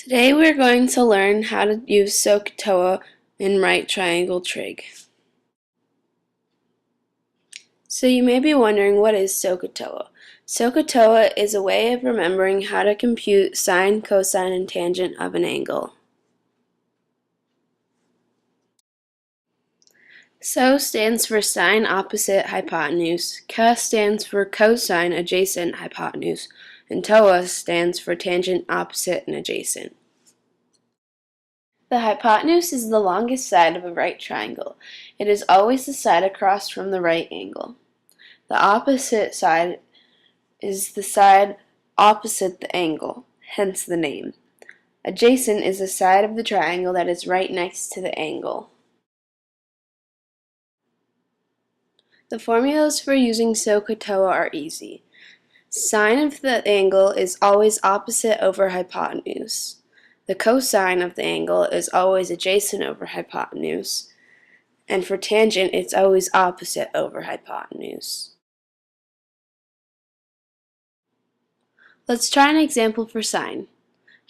Today we're going to learn how to use SOHCAHTOA in right triangle trig. So you may be wondering, what is SOHCAHTOA? SOHCAHTOA is a way of remembering how to compute sine, cosine, and tangent of an angle. SO stands for sine opposite hypotenuse, CA stands for cosine adjacent hypotenuse, and TOA stands for tangent opposite and adjacent. The hypotenuse is the longest side of a right triangle. It is always the side across from the right angle. The opposite side is the side opposite the angle, hence the name. Adjacent is the side of the triangle that is right next to the angle. The formulas for using SOHCAHTOA are easy. Sine of the angle is always opposite over hypotenuse. The cosine of the angle is always adjacent over hypotenuse. And for tangent, it's always opposite over hypotenuse. Let's try an example for sine.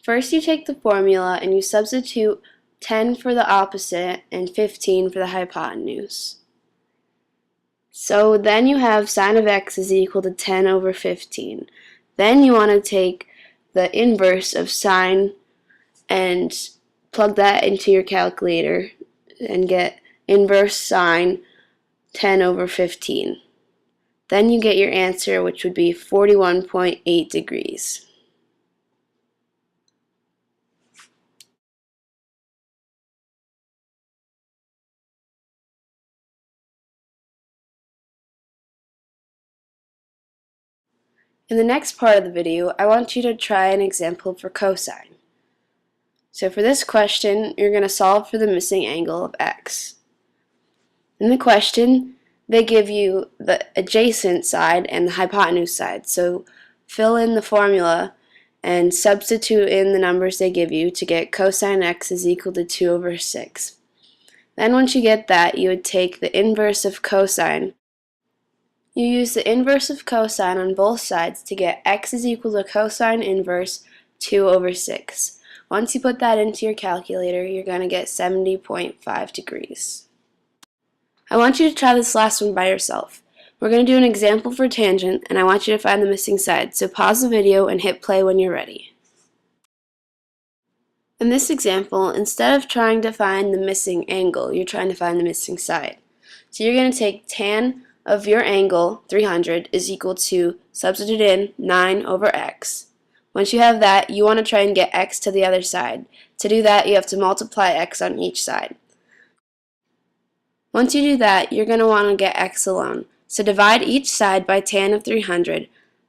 First, you take the formula and you substitute 10 for the opposite and 15 for the hypotenuse. So then you have sine of x is equal to 10 over 15. Then you want to take the inverse of sine and plug that into your calculator and get inverse sine 10 over 15. Then you get your answer, which would be 41.8 degrees. In the next part of the video, I want you to try an example for cosine. So for this question, you're going to solve for the missing angle of x. In the question, they give you the adjacent side and the hypotenuse side. So fill in the formula and substitute in the numbers they give you to get cosine x is equal to 2 over 6. Then once you get that, you would take the inverse of cosine. You use the inverse of cosine on both sides to get x is equal to cosine inverse 2 over 6. Once you put that into your calculator, you're going to get 70.5 degrees. I want you to try this last one by yourself. We're going to do an example for tangent, and I want you to find the missing side, so pause the video and hit play when you're ready. In this example, instead of trying to find the missing angle, you're trying to find the missing side. So you're going to take tan of your angle, 300, is equal to, substitute in, 9 over x. Once you have that, you want to try and get x to the other side. To do that, you have to multiply x on each side. Once you do that, you're going to want to get x alone. So divide each side by tan of 300,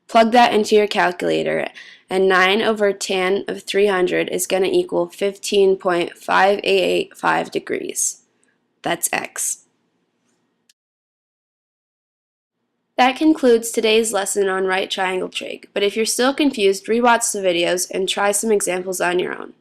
plug that into your calculator, and 9 over tan of 300 is going to equal 15.585 degrees. That's x. That concludes today's lesson on right triangle trig, but if you're still confused, rewatch the videos and try some examples on your own.